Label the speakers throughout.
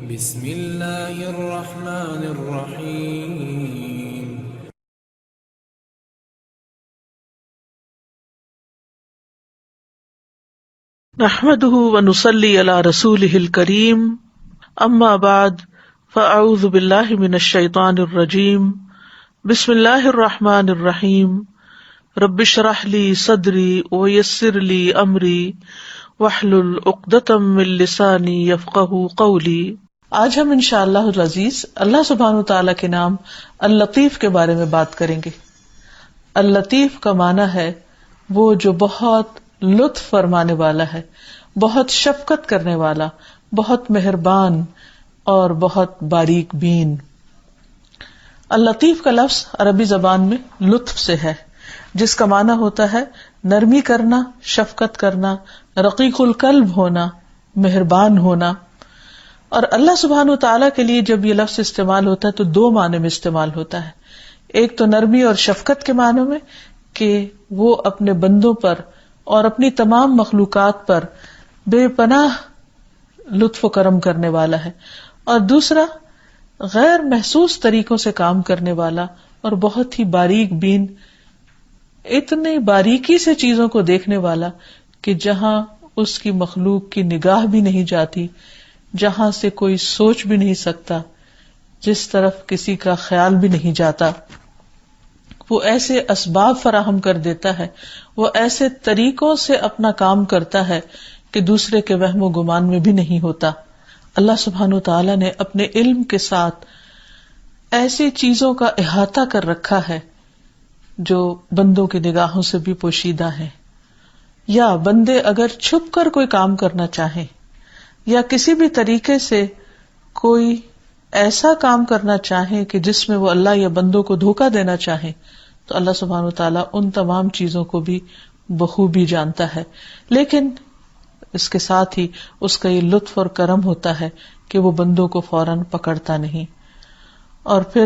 Speaker 1: بسم اللہ الرحمن الرحیم۔
Speaker 2: نحمده ونصلي على رسوله الكريم اما بعد فاعوذ بالله من الشيطان الرجيم بسم الله الرحمن الرحيم رب اشرح لي صدري ويسر لي امري واحلل عقدة من لساني يفقهوا قولي۔ آج ہم انشاءاللہ العزیز اللہ سبحانہ وتعالی کے نام اللطیف کے بارے میں بات کریں گے۔ اللطیف کا معنی ہے وہ جو بہت لطف فرمانے والا ہے، بہت شفقت کرنے والا، بہت مہربان اور بہت باریک بین۔ اللطیف کا لفظ عربی زبان میں لطف سے ہے، جس کا معنی ہوتا ہے نرمی کرنا، شفقت کرنا، رقیق القلب ہونا، مہربان ہونا۔ اور اللہ سبحانہ وتعالیٰ کے لیے جب یہ لفظ استعمال ہوتا ہے تو دو معنی میں استعمال ہوتا ہے۔ ایک تو نرمی اور شفقت کے معنی میں کہ وہ اپنے بندوں پر اور اپنی تمام مخلوقات پر بے پناہ لطف و کرم کرنے والا ہے، اور دوسرا غیر محسوس طریقوں سے کام کرنے والا اور بہت ہی باریک بین، اتنی باریکی سے چیزوں کو دیکھنے والا کہ جہاں اس کی مخلوق کی نگاہ بھی نہیں جاتی، جہاں سے کوئی سوچ بھی نہیں سکتا، جس طرف کسی کا خیال بھی نہیں جاتا، وہ ایسے اسباب فراہم کر دیتا ہے، وہ ایسے طریقوں سے اپنا کام کرتا ہے کہ دوسرے کے وہم و گمان میں بھی نہیں ہوتا۔ اللہ سبحانہ وتعالی نے اپنے علم کے ساتھ ایسی چیزوں کا احاطہ کر رکھا ہے جو بندوں کی نگاہوں سے بھی پوشیدہ ہیں، یا بندے اگر چھپ کر کوئی کام کرنا چاہیں یا کسی بھی طریقے سے کوئی ایسا کام کرنا چاہیں کہ جس میں وہ اللہ یا بندوں کو دھوکہ دینا چاہیں، تو اللہ سبحانہ وتعالیٰ ان تمام چیزوں کو بھی بخوبی جانتا ہے، لیکن اس کے ساتھ ہی اس کا یہ لطف اور کرم ہوتا ہے کہ وہ بندوں کو فوراً پکڑتا نہیں، اور پھر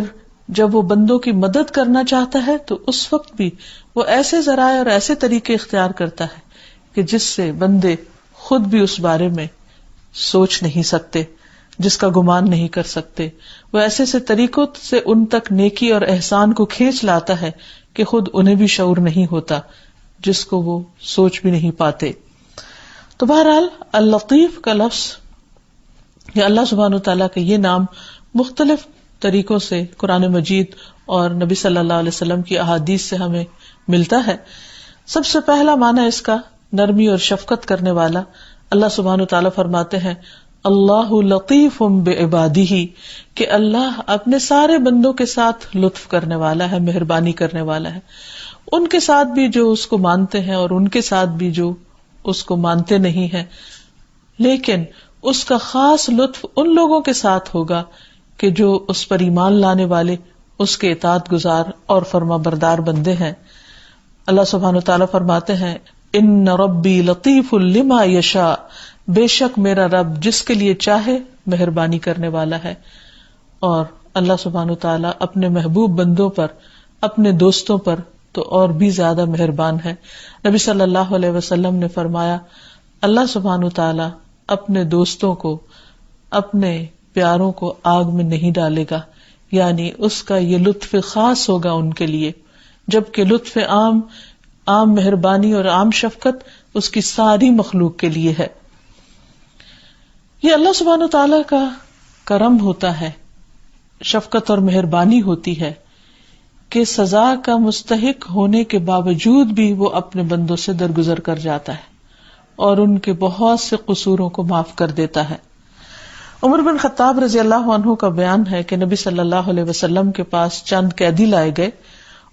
Speaker 2: جب وہ بندوں کی مدد کرنا چاہتا ہے تو اس وقت بھی وہ ایسے ذرائع اور ایسے طریقے اختیار کرتا ہے کہ جس سے بندے خود بھی اس بارے میں سوچ نہیں سکتے، جس کا گمان نہیں کر سکتے۔ وہ ایسے سے طریقوں سے ان تک نیکی اور احسان کو کھینچ لاتا ہے کہ خود انہیں بھی شعور نہیں ہوتا، جس کو وہ سوچ بھی نہیں پاتے۔ تو بہرحال اللطیف کا لفظ یا اللہ سبحانہ وتعالیٰ کا یہ نام مختلف طریقوں سے قرآن مجید اور نبی صلی اللہ علیہ وسلم کی احادیث سے ہمیں ملتا ہے۔ سب سے پہلا معنی اس کا نرمی اور شفقت کرنے والا۔ اللہ سبحانہ وتعالیٰ فرماتے ہیں اللہ لطیف بعبادہ، کہ اللہ اپنے سارے بندوں کے ساتھ لطف کرنے والا ہے، مہربانی کرنے والا ہے، ان کے ساتھ بھی جو اس کو مانتے ہیں اور ان کے ساتھ بھی جو اس کو مانتے نہیں ہیں، لیکن اس کا خاص لطف ان لوگوں کے ساتھ ہوگا کہ جو اس پر ایمان لانے والے، اس کے اطاعت گزار اور فرما بردار بندے ہیں۔ اللہ سبحانہ وتعالیٰ فرماتے ہیں ان ربی لطیف لما یشاء، بے شک میرا رب جس کے لیے چاہے مہربانی کرنے والا ہے۔ اور اللہ سبحانہ وتعالیٰ اپنے محبوب بندوں پر، اپنے دوستوں پر تو اور بھی زیادہ مہربان ہے۔ نبی صلی اللہ علیہ وسلم نے فرمایا اللہ سبحانہ وتعالیٰ اپنے دوستوں کو، اپنے پیاروں کو آگ میں نہیں ڈالے گا، یعنی اس کا یہ لطف خاص ہوگا ان کے لیے، جبکہ لطف عام مہربانی اور عام شفقت اس کی ساری مخلوق کے لیے ہے۔ یہ اللہ سبحانہ وتعالیٰ کا کرم ہوتا ہے، شفقت اور مہربانی ہوتی ہے کہ سزا کا مستحق ہونے کے باوجود بھی وہ اپنے بندوں سے درگزر کر جاتا ہے اور ان کے بہت سے قصوروں کو معاف کر دیتا ہے۔ عمر بن خطاب رضی اللہ عنہ کا بیان ہے کہ نبی صلی اللہ علیہ وسلم کے پاس چند قیدی لائے گئے،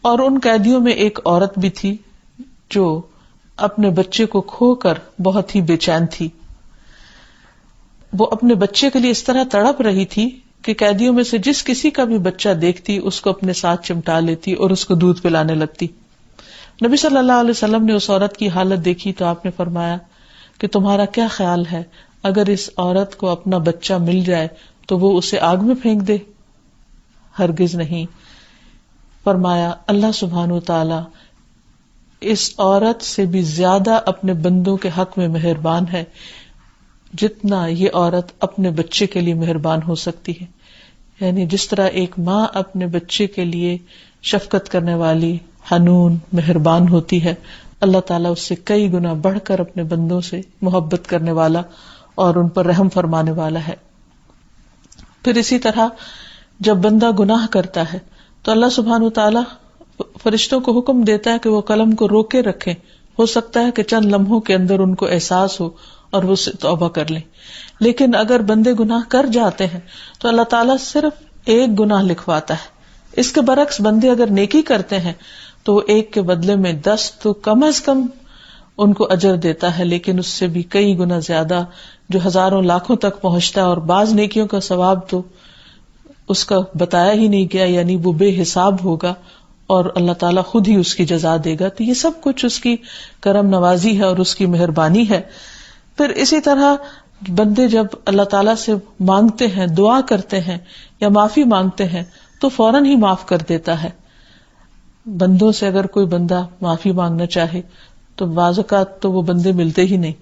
Speaker 2: اور ان قیدیوں میں ایک عورت بھی تھی جو اپنے بچے کو کھو کر بہت ہی بے چین تھی۔ وہ اپنے بچے کے لیے اس طرح تڑپ رہی تھی کہ قیدیوں میں سے جس کسی کا بھی بچہ دیکھتی اس کو اپنے ساتھ چمٹا لیتی اور اس کو دودھ پلانے لگتی۔ نبی صلی اللہ علیہ وسلم نے اس عورت کی حالت دیکھی تو آپ نے فرمایا کہ تمہارا کیا خیال ہے اگر اس عورت کو اپنا بچہ مل جائے تو وہ اسے آگ میں پھینک دے؟ ہرگز نہیں۔ فرمایا اللہ سبحانہ وتعالی اس عورت سے بھی زیادہ اپنے بندوں کے حق میں مہربان ہے، جتنا یہ عورت اپنے بچے کے لیے مہربان ہو سکتی ہے. یعنی جس طرح ایک ماں اپنے بچے کے لیے شفقت کرنے والی، حنون، مہربان ہوتی ہے، اللہ تعالیٰ اس سے کئی گنا بڑھ کر اپنے بندوں سے محبت کرنے والا اور ان پر رحم فرمانے والا ہے. پھر اسی طرح جب بندہ گناہ کرتا ہے تو اللہ سبحانہ وتعالیٰ فرشتوں کو حکم دیتا ہے کہ وہ قلم کو روکے رکھیں. ہو سکتا ہے کہ چند لمحوں کے اندر ان کو احساس ہو اور وہ توبہ کر لیں. لیکن اگر بندے گناہ کر جاتے ہیں تو اللہ تعالیٰ صرف ایک گناہ لکھواتا ہے. اس کے برعکس بندے اگر نیکی کرتے ہیں تو وہ ایک کے بدلے میں 10 تو کم از کم ان کو اجر دیتا ہے، لیکن اس سے بھی کئی گنا زیادہ جو ہزاروں لاکھوں تک پہنچتا ہے. اور بعض نیکیوں کا ثواب تو اس کا بتایا ہی نہیں گیا، یعنی وہ بے حساب ہوگا اور اللہ تعالیٰ خود ہی اس کی جزا دے گا. تو یہ سب کچھ اس کی کرم نوازی ہے اور اس کی مہربانی ہے. پھر اسی طرح بندے جب اللہ تعالیٰ سے مانگتے ہیں، دعا کرتے ہیں یا معافی مانگتے ہیں تو فوراً ہی معاف کر دیتا ہے. بندوں سے اگر کوئی بندہ معافی مانگنا چاہے تو بعض اوقات تو وہ بندے ملتے ہی نہیں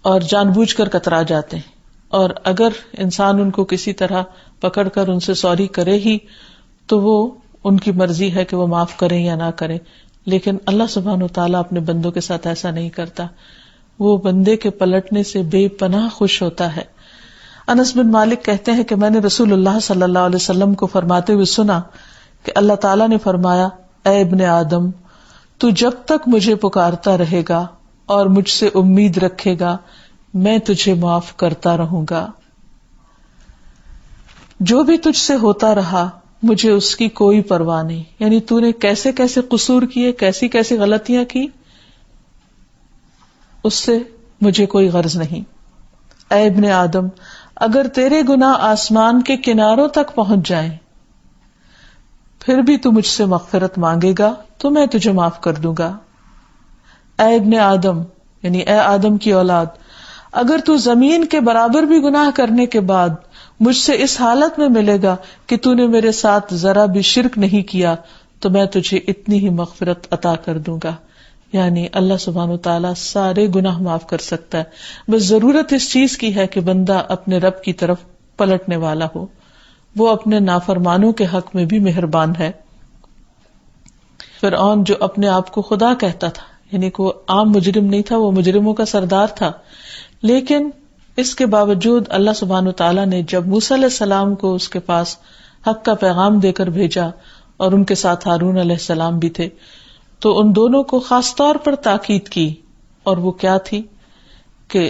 Speaker 2: اور جان بوجھ کر کترا جاتے ہیں. اور اگر انسان ان کو کسی طرح پکڑ کر ان سے سوری کرے ہی تو وہ ان کی مرضی ہے کہ وہ معاف کریں یا نہ کریں. لیکن اللہ سبحانہ وتعالیٰ اپنے بندوں کے ساتھ ایسا نہیں کرتا. وہ بندے کے پلٹنے سے بے پناہ خوش ہوتا ہے. انس بن مالک کہتے ہیں کہ میں نے رسول اللہ صلی اللہ علیہ وسلم کو فرماتے ہوئے سنا کہ اللہ تعالیٰ نے فرمایا، اے ابن آدم، تو جب تک مجھے پکارتا رہے گا اور مجھ سے امید رکھے گا میں تجھے معاف کرتا رہوں گا. جو بھی تجھ سے ہوتا رہا مجھے اس کی کوئی پرواہ نہیں. یعنی تو نے کیسے کیسے قصور کیے، کیسی کیسی غلطیاں کی، اس سے مجھے کوئی غرض نہیں. اے ابن آدم، اگر تیرے گناہ آسمان کے کناروں تک پہنچ جائیں پھر بھی تو مجھ سے مغفرت مانگے گا تو میں تجھے معاف کر دوں گا. اے ابن آدم، یعنی اے آدم کی اولاد، اگر تو زمین کے برابر بھی گناہ کرنے کے بعد مجھ سے اس حالت میں ملے گا کہ تو نے میرے ساتھ ذرا بھی شرک نہیں کیا تو میں تجھے اتنی ہی مغفرت عطا کر دوں گا. یعنی اللہ سبحانہ وتعالیٰ سارے گناہ معاف کر سکتا ہے، بس ضرورت اس چیز کی ہے کہ بندہ اپنے رب کی طرف پلٹنے والا ہو. وہ اپنے نافرمانوں کے حق میں بھی مہربان ہے. فرعون جو اپنے آپ کو خدا کہتا تھا، یعنی کہ وہ عام مجرم نہیں تھا، وہ مجرموں کا سردار تھا، لیکن اس کے باوجود اللہ سبحانہ وتعالیٰ نے جب موسیٰ علیہ السلام کو اس کے پاس حق کا پیغام دے کر بھیجا اور ان کے ساتھ ہارون علیہ السلام بھی تھے تو ان دونوں کو خاص طور پر تاکید کی. اور وہ کیا تھی کہ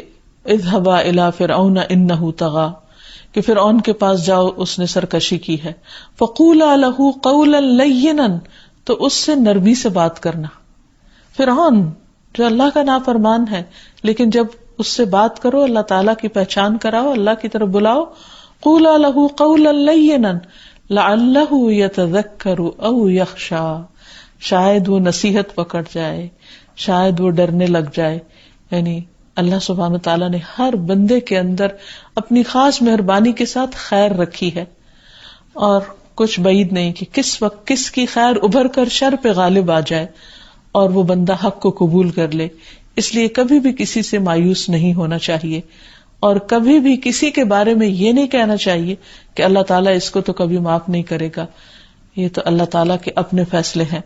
Speaker 2: اذهبا الى فرعون انه طغى، کہ فرعون کے پاس جاؤ، اس نے سرکشی کی ہے. فقولا له قولا لینا، تو اس سے نرمی سے بات کرنا. فرعون جو اللہ کا نافرمان ہے، لیکن جب اس سے بات کرو، اللہ تعالیٰ کی پہچان کراؤ، اللہ کی طرف بلاؤ. قولا له قولا لینا لعلہ یتذکر او یخشی، شاید وہ نصیحت پکڑ جائے، شاید وہ ڈرنے لگ جائے. یعنی اللہ سبحانہ تعالیٰ نے ہر بندے کے اندر اپنی خاص مہربانی کے ساتھ خیر رکھی ہے، اور کچھ بعید نہیں کہ کس وقت کس کی خیر ابھر کر شر پہ غالب آ جائے اور وہ بندہ حق کو قبول کر لے. اس لیے کبھی بھی کسی سے مایوس نہیں ہونا چاہیے، اور کبھی بھی کسی کے بارے میں یہ نہیں کہنا چاہیے کہ اللہ تعالیٰ اس کو تو کبھی معاف نہیں کرے گا. یہ تو اللہ تعالیٰ کے اپنے فیصلے ہیں.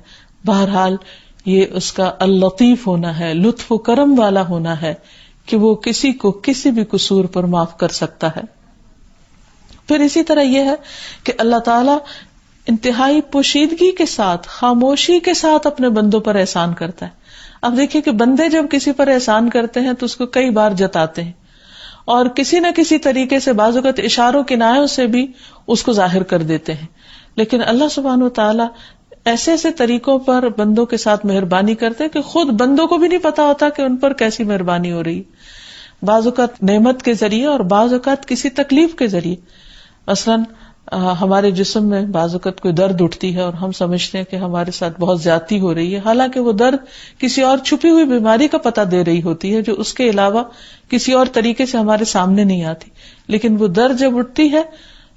Speaker 2: بہرحال یہ اس کا اللطیف ہونا ہے، لطف و کرم والا ہونا ہے کہ وہ کسی کو کسی بھی قصور پر معاف کر سکتا ہے. پھر اسی طرح یہ ہے کہ اللہ تعالیٰ انتہائی پوشیدگی کے ساتھ، خاموشی کے ساتھ اپنے بندوں پر احسان کرتا ہے. اب دیکھیے کہ بندے جب کسی پر احسان کرتے ہیں تو اس کو کئی بار جتاتے ہیں اور کسی نہ کسی طریقے سے بعض اوقات اشاروں کنایوں سے بھی اس کو ظاہر کر دیتے ہیں. لیکن اللہ سبحانہ وتعالیٰ ایسے ایسے طریقوں پر بندوں کے ساتھ مہربانی کرتے کہ خود بندوں کو بھی نہیں پتا ہوتا کہ ان پر کیسی مہربانی ہو رہی. بعض اوقات نعمت کے ذریعے اور بعض اوقات کسی تکلیف کے ذریعے. مثلاً ہمارے جسم میں بعض اوقات کوئی درد اٹھتی ہے اور ہم سمجھتے ہیں کہ ہمارے ساتھ بہت زیادتی ہو رہی ہے، حالانکہ وہ درد کسی اور چھپی ہوئی بیماری کا پتہ دے رہی ہوتی ہے جو اس کے علاوہ کسی اور طریقے سے ہمارے سامنے نہیں آتی. لیکن وہ درد جب اٹھتی ہے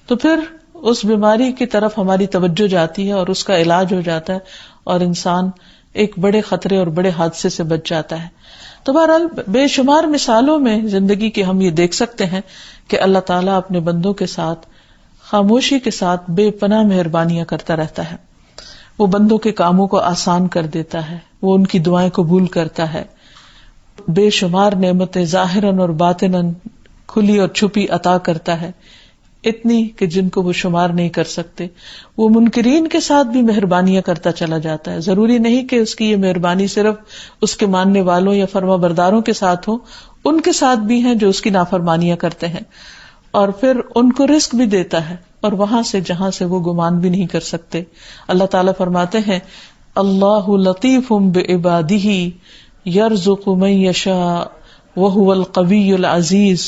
Speaker 2: تو پھر اس بیماری کی طرف ہماری توجہ جاتی ہے اور اس کا علاج ہو جاتا ہے اور انسان ایک بڑے خطرے اور بڑے حادثے سے بچ جاتا ہے. تو بہرحال بے شمار مثالوں میں زندگی کی ہم یہ دیکھ سکتے ہیں کہ اللہ تعالیٰ اپنے بندوں کے ساتھ خاموشی کے ساتھ بے پناہ مہربانیاں کرتا رہتا ہے. وہ بندوں کے کاموں کو آسان کر دیتا ہے، وہ ان کی دعائیں قبول کرتا ہے، بے شمار نعمتیں ظاہراً اور باطناً کھلی اور چھپی عطا کرتا ہے، اتنی کہ جن کو وہ شمار نہیں کر سکتے. وہ منکرین کے ساتھ بھی مہربانیاں کرتا چلا جاتا ہے. ضروری نہیں کہ اس کی یہ مہربانی صرف اس کے ماننے والوں یا فرما برداروں کے ساتھ ہو، ان کے ساتھ بھی ہیں جو اس کی نافرمانیاں کرتے ہیں. اور پھر ان کو رزق بھی دیتا ہے، اور وہاں سے جہاں سے وہ گمان بھی نہیں کر سکتے. اللہ تعالیٰ فرماتے ہیں اللہ لطیف بعبادہ یرزق من یشاء وہو القوی العزیز.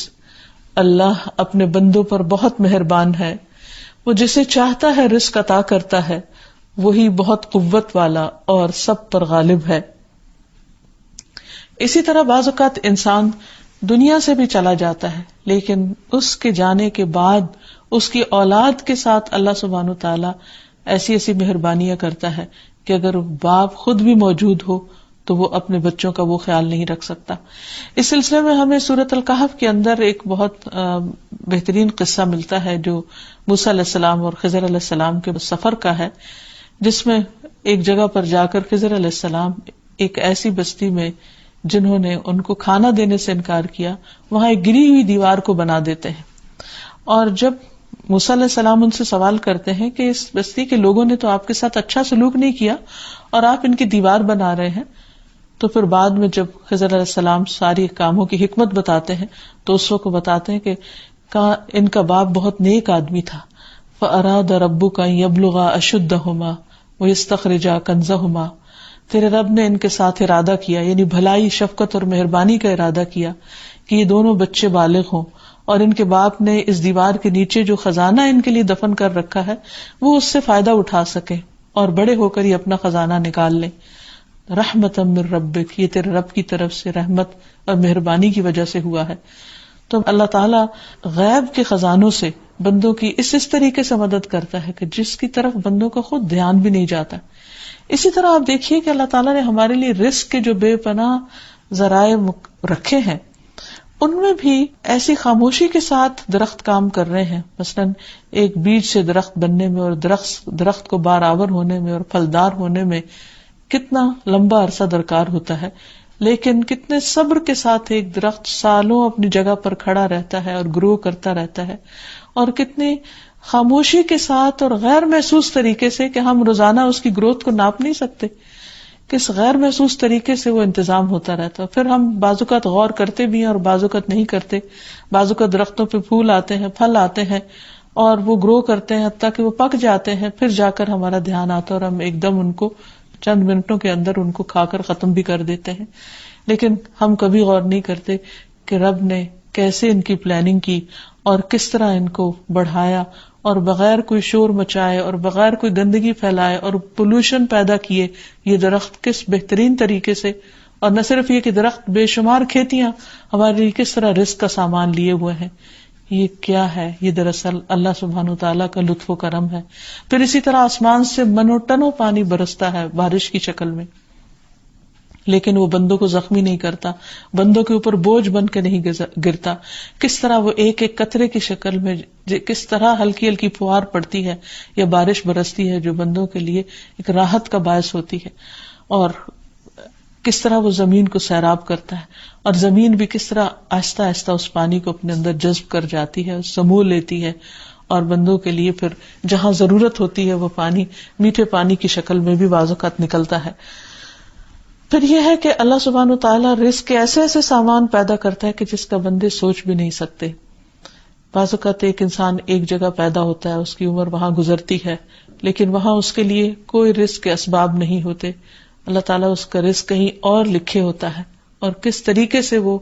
Speaker 2: اللہ اپنے بندوں پر بہت مہربان ہے، وہ جسے چاہتا ہے رزق عطا کرتا ہے، وہی بہت قوت والا اور سب پر غالب ہے. اسی طرح بعض اوقات انسان دنیا سے بھی چلا جاتا ہے، لیکن اس کے جانے کے بعد اس کی اولاد کے ساتھ اللہ سبحانہ وتعالی ایسی ایسی مہربانیاں کرتا ہے کہ اگر باپ خود بھی موجود ہو تو وہ اپنے بچوں کا وہ خیال نہیں رکھ سکتا. اس سلسلے میں ہمیں سورۃ الکہف کے اندر ایک بہت بہترین قصہ ملتا ہے جو موسیٰ علیہ السلام اور خضر علیہ السلام کے سفر کا ہے، جس میں ایک جگہ پر جا کر خضر علیہ السلام ایک ایسی بستی میں جنہوں نے ان کو کھانا دینے سے انکار کیا، وہاں ایک گری ہوئی دیوار کو بنا دیتے ہیں. اور جب موسیٰ علیہ السلام ان سے سوال کرتے ہیں کہ اس بستی کے لوگوں نے تو آپ کے ساتھ اچھا سلوک نہیں کیا اور آپ ان کی دیوار بنا رہے ہیں، تو پھر بعد میں جب خضر علیہ السلام ساری کاموں کی حکمت بتاتے ہیں تو اس وقت بتاتے ہیں کہ ان کا باپ بہت نیک آدمی تھا. فَأَرَادَ رَبُّكَ أَن يَبْلُغَا أَشُدَّهُمَا وَيَسْتَخْرِجَا كَنزَهُمَا. تیرے رب نے ان کے ساتھ ارادہ کیا، یعنی بھلائی، شفقت اور مہربانی کا ارادہ کیا کہ یہ دونوں بچے بالغ ہوں، اور ان کے باپ نے اس دیوار کے نیچے جو خزانہ ان کے لیے دفن کر رکھا ہے وہ اس سے فائدہ اٹھا سکے اور بڑے ہو کر یہ اپنا خزانہ نکال لیں. رحمت من ربک، یہ تیرے رب کی طرف سے رحمت اور مہربانی کی وجہ سے ہوا ہے. تو اللہ تعالیٰ غیب کے خزانوں سے بندوں کی اس طریقے سے مدد کرتا ہے کہ جس کی طرف بندوں کا خود دھیان بھی نہیں جاتا. اسی طرح آپ دیکھیے کہ اللہ تعالیٰ نے ہمارے لیے رزق کے جو بے پناہ ذرائع رکھے ہیں ان میں بھی ایسی خاموشی کے ساتھ درخت کام کر رہے ہیں. مثلاً ایک بیج سے درخت بننے میں اور درخت کو بار آور ہونے میں اور پھلدار ہونے میں کتنا لمبا عرصہ درکار ہوتا ہے، لیکن کتنے صبر کے ساتھ ایک درخت سالوں اپنی جگہ پر کھڑا رہتا ہے اور گرو کرتا رہتا ہے، اور کتنی خاموشی کے ساتھ اور غیر محسوس طریقے سے کہ ہم روزانہ اس کی گروتھ کو ناپ نہیں سکتے، کس غیر محسوس طریقے سے وہ انتظام ہوتا رہتا ہے. پھر ہم بعض اوقات غور کرتے بھی ہیں اور بعض اوقات نہیں کرتے. بعض اوقات درختوں پہ پھول آتے ہیں، پھل آتے ہیں اور وہ گرو کرتے ہیں حتیٰ کہ وہ پک جاتے ہیں، پھر جا کر ہمارا دھیان آتا ہے اور ہم ایک دم ان کو چند منٹوں کے اندر ان کو کھا کر ختم بھی کر دیتے ہیں. لیکن ہم کبھی غور نہیں کرتے کہ رب نے کیسے ان کی پلاننگ کی اور کس طرح ان کو بڑھایا، اور بغیر کوئی شور مچائے اور بغیر کوئی گندگی پھیلائے اور پولوشن پیدا کیے یہ درخت کس بہترین طریقے سے. اور نہ صرف یہ کہ درخت، بے شمار کھیتیاں ہمارے لیے کس طرح رزق کا سامان لیے ہوئے ہیں. یہ کیا ہے؟ یہ دراصل اللہ سبحانہ وتعالیٰ کا لطف و کرم ہے. پھر اسی طرح آسمان سے منو ٹنوں پانی برستا ہے بارش کی شکل میں، لیکن وہ بندوں کو زخمی نہیں کرتا، بندوں کے اوپر بوجھ بن کے نہیں گرتا. کس طرح وہ ایک ایک قطرے کی شکل میں کس طرح ہلکی ہلکی فوار پڑتی ہے یا بارش برستی ہے جو بندوں کے لیے ایک راحت کا باعث ہوتی ہے. اور کس طرح وہ زمین کو سیراب کرتا ہے، اور زمین بھی کس طرح آہستہ آہستہ اس پانی کو اپنے اندر جذب کر جاتی ہے، سمو لیتی ہے، اور بندوں کے لیے پھر جہاں ضرورت ہوتی ہے وہ پانی میٹھے پانی کی شکل میں بھی بعض اوقات نکلتا ہے. پھر یہ ہے کہ اللہ سبحانہ وتعالیٰ رزق کے ایسے ایسے سامان پیدا کرتا ہے کہ جس کا بندے سوچ بھی نہیں سکتے. بعض اوقات ایک انسان ایک جگہ پیدا ہوتا ہے، اس کی عمر وہاں گزرتی ہے، لیکن وہاں اس کے لیے کوئی رزق کے اسباب نہیں ہوتے. اللہ تعالیٰ اس کا رزق کہیں اور لکھے ہوتا ہے، اور کس طریقے سے وہ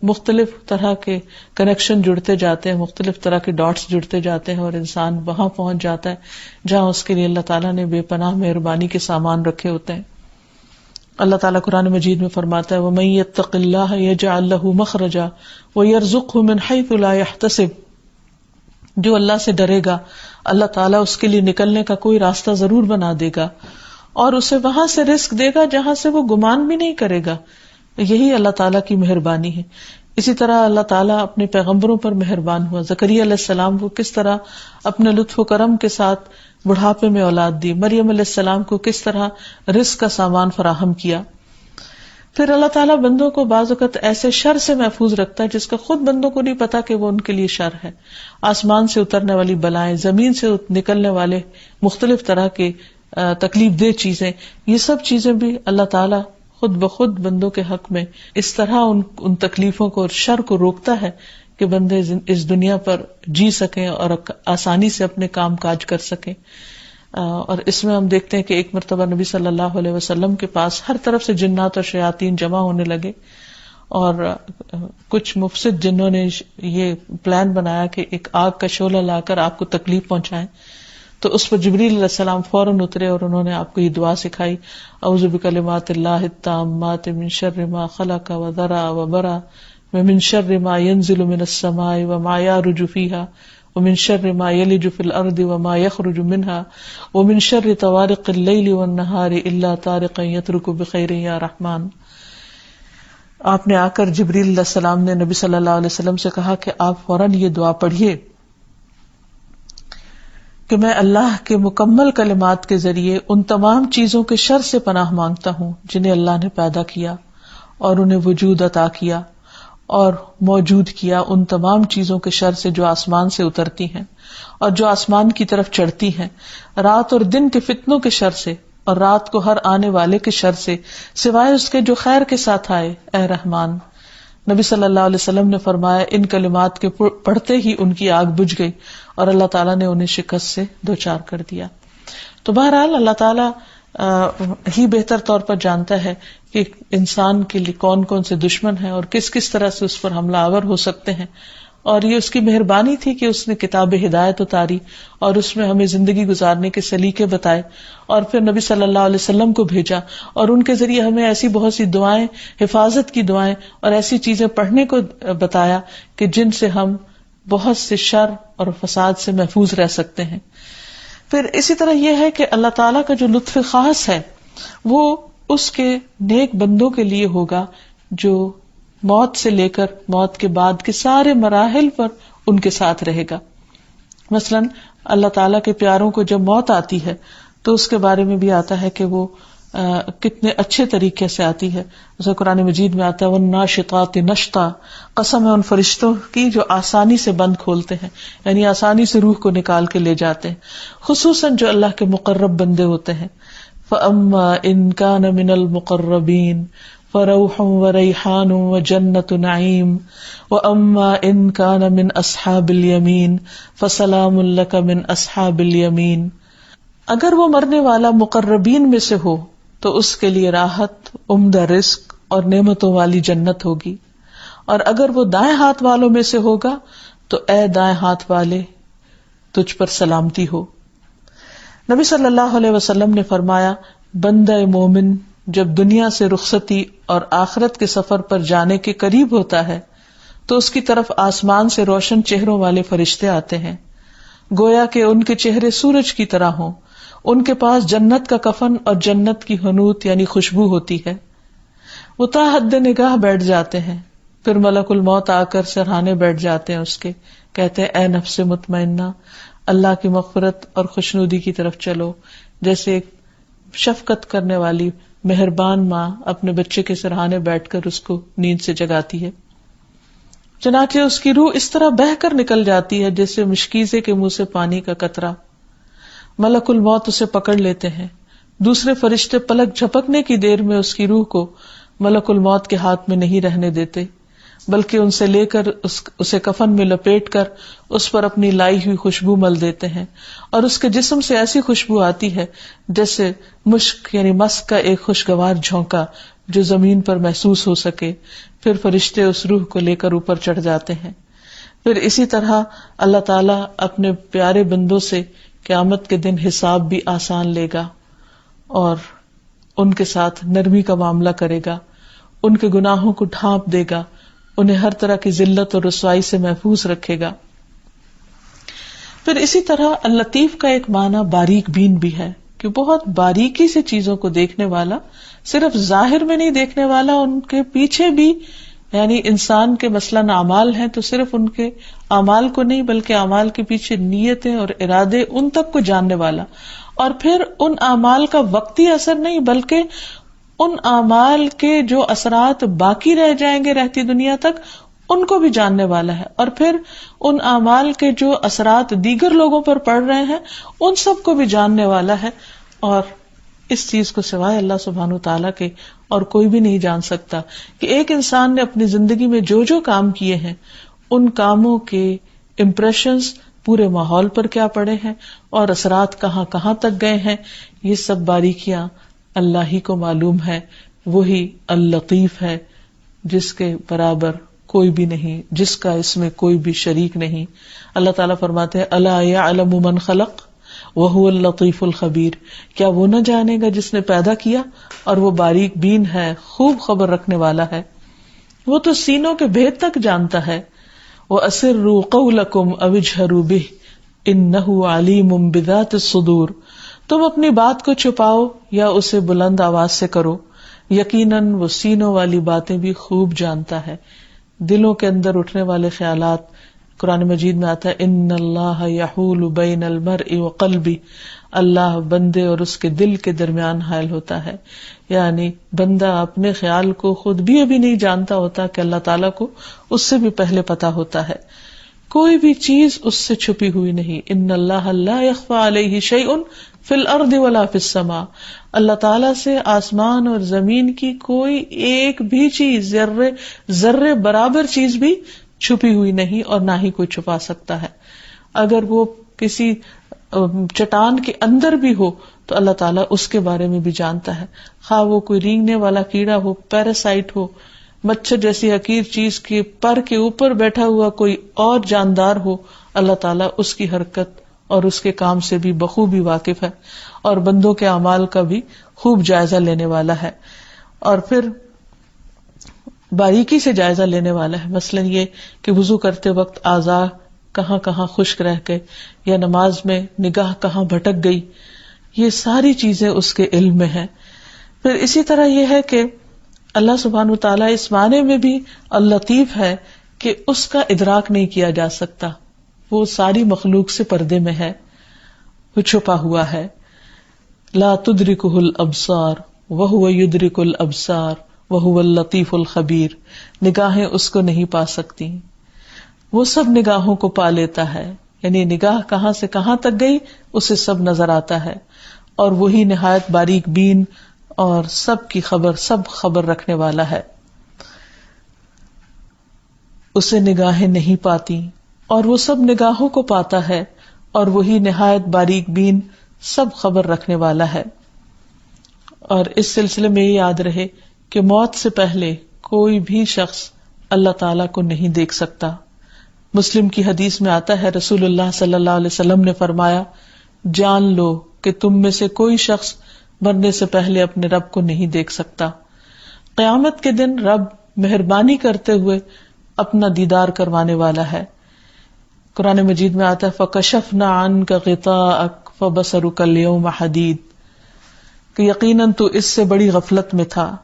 Speaker 2: مختلف طرح کے کنیکشن جڑتے جاتے ہیں، مختلف طرح کے ڈاٹس جڑتے جاتے ہیں، اور انسان وہاں پہنچ جاتا ہے جہاں اس کے لیے اللہ تعالیٰ نے بے پناہ مہربانی کے سامان رکھے ہوتے ہیں. اللہ تعالیٰ قرآن مجید میں فرماتا ہے وَمَن يَتَّقِ اللَّهَ يَجْعَل لَّهُ مَخْرَجًا وَيَرْزُقْهُ مِنْ حَيْثُ لَا يَحْتَسِبُ. جو اللہ سے ڈرے گا اللہ تعالیٰ اس کے لیے نکلنے کا کوئی راستہ ضرور بنا دے گا، اور اسے وہاں سے رزق دے گا جہاں سے وہ گمان بھی نہیں کرے گا. یہی اللہ تعالیٰ کی مہربانی ہے. اسی طرح اللہ تعالیٰ اپنے پیغمبروں پر مہربان ہوا. زکریا علیہ السلام کو کس طرح اپنے لطف و کرم کے ساتھ بڑھاپے میں اولاد دی. مریم علیہ السلام کو کس طرح رزق کا سامان فراہم کیا. پھر اللہ تعالیٰ بندوں کو بعض اوقات ایسے شر سے محفوظ رکھتا ہے جس کا خود بندوں کو نہیں پتا کہ وہ ان کے لیے شر ہے. آسمان سے اترنے والی بلائیں، زمین سے نکلنے والے مختلف طرح کے تکلیف دہ چیزیں، یہ سب چیزیں بھی اللہ تعالیٰ خود بخود بندوں کے حق میں اس طرح ان تکلیفوں کو اور شر کو روکتا ہے کہ بندے اس دنیا پر جی سکیں اور آسانی سے اپنے کام کاج کر سکیں. اور اس میں ہم دیکھتے ہیں کہ ایک مرتبہ نبی صلی اللہ علیہ وسلم کے پاس ہر طرف سے جنات اور شیاطین جمع ہونے لگے، اور کچھ مفسد جنوں نے یہ پلان بنایا کہ ایک آگ کا شعلہ لا کر آپ کو تکلیف پہنچائیں. تو اس پر جبریل علیہ السلام فوراً اترے اور انہوں نے آپ کو یہ دعا سکھائی: اعوذ بکلمات اللہ التامات من شر ما خلق وذرا وبرا ومن شر ما ينزل من السماء وما يعرج فيها ومن شر ما يلج في الارض وما يخرج منها ومن شر طوارق الليل والنهار الا طارقا يترك بخير يا رحمن. آپ نے آ کر جبریل علیہ السلام نے نبی صلی اللہ علیہ وسلم سے کہا کہ آپ فوراً یہ دعا پڑھیے کہ میں اللہ کے مکمل کلمات کے ذریعے ان تمام چیزوں کے شر سے پناہ مانگتا ہوں جنہیں اللہ نے پیدا کیا اور انہیں وجود عطا کیا اور موجود کیا، ان تمام چیزوں کے شر سے جو آسمان سے اترتی ہیں اور جو آسمان کی طرف چڑھتی ہیں، رات اور دن کے فتنوں کے شر سے اور رات کو ہر آنے والے کے شر سے، سوائے اس کے جو خیر کے ساتھ آئے، اے رحمان. نبی صلی اللہ علیہ وسلم نے فرمایا ان کلمات کے پڑھتے ہی ان کی آگ بجھ گئی اور اللہ تعالیٰ نے انہیں شکست سے دوچار کر دیا. تو بہرحال اللہ تعالیٰ ہی بہتر طور پر جانتا ہے کہ انسان کے لیے کون کون سے دشمن ہیں اور کس کس طرح سے اس پر حملہ آور ہو سکتے ہیں. اور یہ اس کی مہربانی تھی کہ اس نے کتاب ہدایت اتاری اور اس میں ہمیں زندگی گزارنے کے سلیقے بتائے، اور پھر نبی صلی اللہ علیہ وسلم کو بھیجا اور ان کے ذریعے ہمیں ایسی بہت سی دعائیں، حفاظت کی دعائیں اور ایسی چیزیں پڑھنے کو بتایا کہ جن سے ہم بہت سے شر اور فساد سے محفوظ رہ سکتے ہیں. پھر اسی طرح یہ ہے کہ اللہ تعالیٰ کا جو لطف خاص ہے وہ اس کے نیک بندوں کے لیے ہوگا جو موت سے لے کر موت کے بعد کے سارے مراحل پر ان کے ساتھ رہے گا. مثلاً اللہ تعالیٰ کے پیاروں کو جب موت آتی ہے تو اس کے بارے میں بھی آتا ہے کہ وہ کتنے اچھے طریقے سے آتی ہے. جیسے قرآن مجید میں آتا ہے وَالنَّاشِطَاتِ نَشْطًا، قسم ہے ان فرشتوں کی جو آسانی سے بند کھولتے ہیں، یعنی آسانی سے روح کو نکال کے لے جاتے ہیں، خصوصاً جو اللہ کے مقرب بندے ہوتے ہیں. فَأَمَّا إِن كَانَ مِنَ الْمُقَرَّبِينَ فَرَوْحٌ وَرَيْحَانٌ وَجَنَّةُ نَعِيمٍ وَأَمَّا إِن كَانَ مِنْ أَصْحَابِ الْيَمِينِ فَسَلَامٌ لَكَ مِنْ أَصْحَابِ الْيَمِينِ. اگر وہ مرنے والا مقربین میں سے ہو تو اس کے لیے راحت، عمدہ رزق اور نعمتوں والی جنت ہوگی، اور اگر وہ دائیں ہاتھ والوں میں سے ہوگا تو اے دائیں ہاتھ والے تجھ پر سلامتی ہو. نبی صلی اللہ علیہ وسلم نے فرمایا بندہ مومن جب دنیا سے رخصتی اور آخرت کے سفر پر جانے کے قریب ہوتا ہے تو اس کی طرف آسمان سے روشن چہروں والے فرشتے آتے ہیں، گویا کہ ان کے چہرے سورج کی طرح ہوں. ان کے پاس جنت کا کفن اور جنت کی حنوت یعنی خوشبو ہوتی ہے. وہ تا حد نگاہ بیٹھ جاتے ہیں، پھر ملک الموت آ کر سرہانے بیٹھ جاتے ہیں اس کے، کہتے ہیں اے نفس مطمئنہ، اللہ کی مغفرت اور خوشنودی کی طرف چلو. جیسے ایک شفقت کرنے والی مہربان ماں اپنے بچے کے سرہانے بیٹھ کر اس کو نیند سے جگاتی ہے. چنانچہ اس کی روح اس طرح بہہ کر نکل جاتی ہے جیسے مشکیزے کے منہ سے پانی کا قطرہ. ملک الموت اسے پکڑ لیتے ہیں. دوسرے فرشتے پلک جھپکنے کی دیر میں اس کی روح کو ملک الموت کے ہاتھ میں نہیں رہنے دیتے، بلکہ ان سے لے کر اسے کفن میں لپیٹ کر اس پر اپنی لائی ہوئی خوشبو مل دیتے ہیں، اور اس کے جسم سے ایسی خوشبو آتی ہے جیسے مشک یعنی مسک کا ایک خوشگوار جھونکا جو زمین پر محسوس ہو سکے. پھر فرشتے اس روح کو لے کر اوپر چڑھ جاتے ہیں. پھر اسی طرح اللہ تعالیٰ اپنے پیارے بندوں سے قیامت کے دن حساب بھی آسان لے گا اور ان کے ساتھ نرمی کا معاملہ کرے گا، ان کے گناہوں کو ڈھانپ دے گا، انہیں ہر طرح کی ذلت اور رسوائی سے محفوظ رکھے گا. پھر اسی طرح اللطیف کا ایک معنی باریک بین بھی ہے کہ بہت باریکی سے چیزوں کو دیکھنے والا، صرف ظاہر میں نہیں دیکھنے والا، ان کے پیچھے بھی، یعنی انسان کے مثلاً اعمال ہیں تو صرف ان کے اعمال کو نہیں بلکہ اعمال کے پیچھے نیتیں اور ارادے ان تک کو جاننے والا، اور پھر ان اعمال کا وقتی اثر نہیں بلکہ ان اعمال کے جو اثرات باقی رہ جائیں گے رہتی دنیا تک ان کو بھی جاننے والا ہے، اور پھر ان اعمال کے جو اثرات دیگر لوگوں پر پڑ رہے ہیں ان سب کو بھی جاننے والا ہے، اور اس چیز کو سوائے اللہ سبحانہ تعالیٰ کے اور کوئی بھی نہیں جان سکتا کہ ایک انسان نے اپنی زندگی میں جو جو کام کیے ہیں ان کاموں کے امپریشنز پورے ماحول پر کیا پڑے ہیں اور اثرات کہاں کہاں تک گئے ہیں، یہ سب باریکیاں اللہ ہی کو معلوم ہے۔ وہی اللطیف ہے جس کے برابر کوئی بھی نہیں، جس کا اس میں کوئی بھی شریک نہیں۔ اللہ تعالیٰ فرماتے ہیں الا یعلم من خلق وہو اللطیف الخبیر، کیا وہ نہ جانے گا جس نے پیدا کیا اور وہ باریک بین ہے، خوب خبر رکھنے والا ہے۔ وہ تو سینوں کے بھید تک جانتا ہے۔ وَأَسِرُّوا قَوْلَكُمْ أَوِ اجْهَرُوا بِهِ إِنَّهُ عَلِيمٌ بِذَاتِ الصُّدُورِ، تم اپنی بات کو چھپاؤ یا اسے بلند آواز سے کرو، یقیناً وہ سینوں والی باتیں بھی خوب جانتا ہے۔ دلوں کے اندر اٹھنے والے خیالات، قرآن مجید میں آتا ہے ان اللہ یحول بین المرء وقلبی، اللہ بندے اور اس کے دل کے درمیان حائل ہوتا ہے، یعنی بندہ اپنے خیال کو خود بھی ابھی نہیں جانتا ہوتا کہ اللہ تعالیٰ کو اس سے بھی پہلے پتا ہوتا ہے۔ کوئی بھی چیز اس سے چھپی ہوئی نہیں۔ ان اللہ لا یخفی علیہ شیء فی الارض ولا فی السماء، اللہ تعالیٰ سے آسمان اور زمین کی کوئی ایک بھی چیز، ذرے برابر چیز بھی چھپی ہوئی نہیں اور نہ ہی کوئی چھپا سکتا ہے۔ اگر وہ کسی چٹان کے اندر بھی ہو تو اللہ تعالیٰ اس کے بارے میں بھی جانتا ہے، خواہ وہ کوئی رینگنے والا کیڑا ہو، پیراسائٹ ہو، مچھر جیسی حقیر چیز کے پر کے اوپر بیٹھا ہوا کوئی اور جاندار ہو، اللہ تعالیٰ اس کی حرکت اور اس کے کام سے بھی بخوبی واقف ہے، اور بندوں کے اعمال کا بھی خوب جائزہ لینے والا ہے، اور پھر باریکی سے جائزہ لینے والا ہے۔ مثلا یہ کہ وضو کرتے وقت اعضاء کہاں کہاں خشک رہ گئے یا نماز میں نگاہ کہاں بھٹک گئی، یہ ساری چیزیں اس کے علم میں ہیں۔ پھر اسی طرح یہ ہے کہ اللہ سبحانہ وتعالیٰ اس معنی میں بھی اللطیف ہے کہ اس کا ادراک نہیں کیا جا سکتا، وہ ساری مخلوق سے پردے میں ہے، وہ چھپا ہوا ہے۔ لا تدرکہ الابصار وہو یدرک الابصار وہو اللطیف الخبیر، نگاہیں اس کو نہیں پا سکتی، وہ سب نگاہوں کو پا لیتا ہے، یعنی نگاہ کہاں سے کہاں تک گئی اسے سب نظر آتا ہے، اور وہی نہایت باریک بین اور سب کی خبر، سب خبر رکھنے والا ہے۔ اسے نگاہیں نہیں پاتی اور وہ سب نگاہوں کو پاتا ہے، اور وہی نہایت باریک بین سب خبر رکھنے والا ہے۔ اور اس سلسلے میں یہ یاد رہے کہ موت سے پہلے کوئی بھی شخص اللہ تعالیٰ کو نہیں دیکھ سکتا۔ مسلم کی حدیث میں آتا ہے رسول اللہ صلی اللہ علیہ وسلم نے فرمایا، جان لو کہ تم میں سے کوئی شخص مرنے سے پہلے اپنے رب کو نہیں دیکھ سکتا۔ قیامت کے دن رب مہربانی کرتے ہوئے اپنا دیدار کروانے والا ہے۔ قرآن مجید میں آتا ہے فَكَشَفْنَا عَنْكَ غِطَاءَكَ فَبَصَرُكَ الْيَوْمَ حَدِيدٌ، کہ یقیناً تو اس سے بڑی غفلت میں تھا،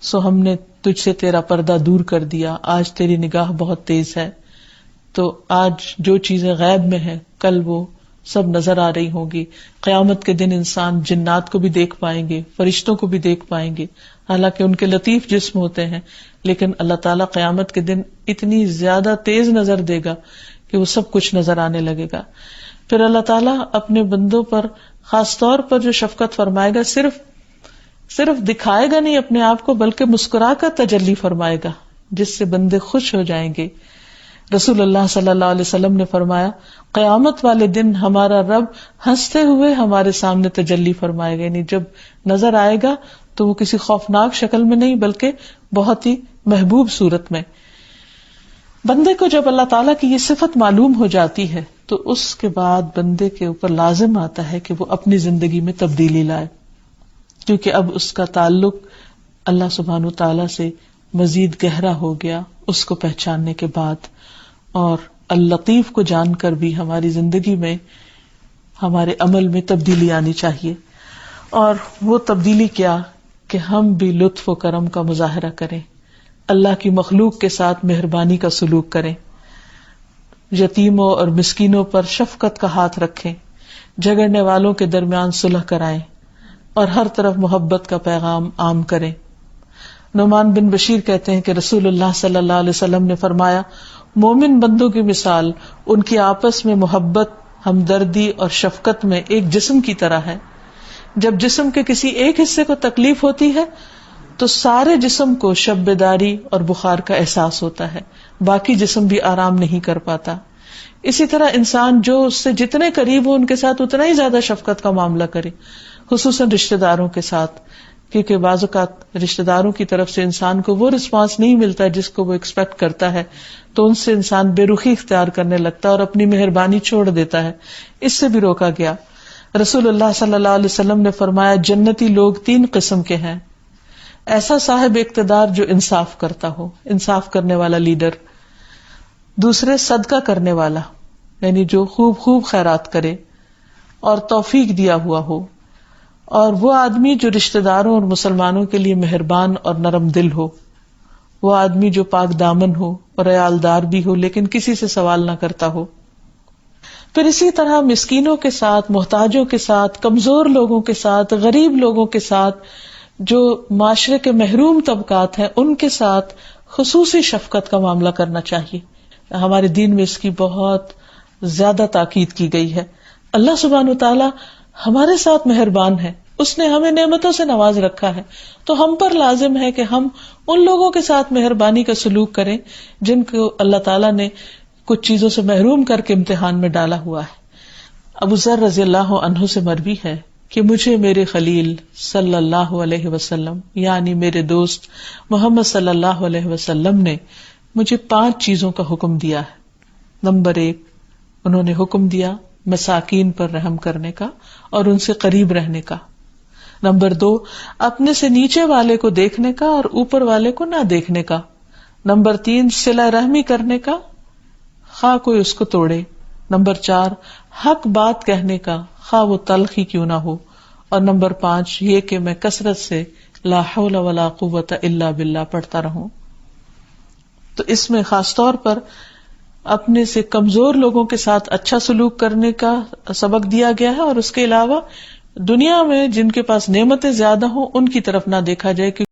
Speaker 2: سو ہم نے تجھ سے تیرا پردہ دور کر دیا، آج تیری نگاہ بہت تیز ہے۔ تو آج جو چیزیں غیب میں ہیں کل وہ سب نظر آ رہی ہوں گی۔ قیامت کے دن انسان جنات کو بھی دیکھ پائیں گے، فرشتوں کو بھی دیکھ پائیں گے، حالانکہ ان کے لطیف جسم ہوتے ہیں، لیکن اللہ تعالیٰ قیامت کے دن اتنی زیادہ تیز نظر دے گا کہ وہ سب کچھ نظر آنے لگے گا۔ پھر اللہ تعالیٰ اپنے بندوں پر خاص طور پر جو شفقت فرمائے گا، صرف دکھائے گا نہیں اپنے آپ کو، بلکہ مسکرا کر تجلی فرمائے گا، جس سے بندے خوش ہو جائیں گے۔ رسول اللہ صلی اللہ علیہ وسلم نے فرمایا، قیامت والے دن ہمارا رب ہنستے ہوئے ہمارے سامنے تجلی فرمائے گا، یعنی جب نظر آئے گا تو وہ کسی خوفناک شکل میں نہیں بلکہ بہت ہی محبوب صورت میں۔ بندے کو جب اللہ تعالیٰ کی یہ صفت معلوم ہو جاتی ہے تو اس کے بعد بندے کے اوپر لازم آتا ہے کہ وہ اپنی زندگی میں تبدیلی لائے، کیونکہ اب اس کا تعلق اللہ سبحانہ وتعالیٰ سے مزید گہرا ہو گیا اس کو پہچاننے کے بعد، اور اللطیف کو جان کر بھی ہماری زندگی میں، ہمارے عمل میں تبدیلی آنی چاہیے۔ اور وہ تبدیلی کیا کہ ہم بھی لطف و کرم کا مظاہرہ کریں، اللہ کی مخلوق کے ساتھ مہربانی کا سلوک کریں، یتیموں اور مسکینوں پر شفقت کا ہاتھ رکھیں، جھگڑنے والوں کے درمیان صلح کرائیں اور ہر طرف محبت کا پیغام عام کریں۔ نعمان بن بشیر کہتے ہیں کہ رسول اللہ صلی اللہ علیہ وسلم نے فرمایا، مومن بندوں کی مثال ان کی آپس میں محبت، ہمدردی اور شفقت میں ایک جسم کی طرح ہے۔ جب جسم کے کسی ایک حصے کو تکلیف ہوتی ہے تو سارے جسم کو شب بیداری اور بخار کا احساس ہوتا ہے، باقی جسم بھی آرام نہیں کر پاتا۔ اسی طرح انسان جو اس سے جتنے قریب ہو ان کے ساتھ اتنا ہی زیادہ شفقت کا معاملہ کرے، خصوصاً رشتہ داروں کے ساتھ، کیونکہ بعض اوقات رشتہ داروں کی طرف سے انسان کو وہ رسپانس نہیں ملتا جس کو وہ ایکسپیکٹ کرتا ہے، تو ان سے انسان بے رخی اختیار کرنے لگتا ہے اور اپنی مہربانی چھوڑ دیتا ہے۔ اس سے بھی روکا گیا۔ رسول اللہ صلی اللہ علیہ وسلم نے فرمایا، جنتی لوگ 3 قسم کے ہیں: ایسا صاحب اقتدار جو انصاف کرتا ہو، انصاف کرنے والا لیڈر، دوسرے صدقہ کرنے والا یعنی جو خوب خیرات کرے اور توفیق دیا ہوا ہو، اور وہ آدمی جو رشتہ داروں اور مسلمانوں کے لیے مہربان اور نرم دل ہو، وہ آدمی جو پاک دامن ہو اور عیالدار بھی ہو لیکن کسی سے سوال نہ کرتا ہو۔ پھر اسی طرح مسکینوں کے ساتھ، محتاجوں کے ساتھ، کمزور لوگوں کے ساتھ، غریب لوگوں کے ساتھ، جو معاشرے کے محروم طبقات ہیں ان کے ساتھ خصوصی شفقت کا معاملہ کرنا چاہیے۔ ہمارے دین میں اس کی بہت زیادہ تاکید کی گئی ہے۔ اللہ سبحانہ وتعالی ہمارے ساتھ مہربان ہے، اس نے ہمیں نعمتوں سے نواز رکھا ہے، تو ہم پر لازم ہے کہ ہم ان لوگوں کے ساتھ مہربانی کا سلوک کریں جن کو اللہ تعالیٰ نے کچھ چیزوں سے محروم کر کے امتحان میں ڈالا ہوا ہے۔ ابو ذر رضی اللہ عنہ سے مروی ہے کہ مجھے میرے خلیل صلی اللہ علیہ وسلم یعنی میرے دوست محمد صلی اللہ علیہ وسلم نے مجھے 5 چیزوں کا حکم دیا ہے۔ نمبر 1، انہوں نے حکم دیا مساکین پر رحم کرنے کا اور ان سے قریب رہنے کا۔ نمبر 2، اپنے سے نیچے والے کو دیکھنے کا اور اوپر والے کو نہ دیکھنے کا۔ نمبر 3، صلہ رحمی کرنے کا خواہ کوئی اس کو توڑے۔ نمبر 4، حق بات کہنے کا خواہ وہ تلخ ہی کیوں نہ ہو۔ اور نمبر 5 یہ کہ میں کثرت سے لا حول ولا قوت الا باللہ پڑھتا رہوں۔ تو اس میں خاص طور پر اپنے سے کمزور لوگوں کے ساتھ اچھا سلوک کرنے کا سبق دیا گیا ہے، اور اس کے علاوہ دنیا میں جن کے پاس نعمتیں زیادہ ہوں ان کی طرف نہ دیکھا جائے،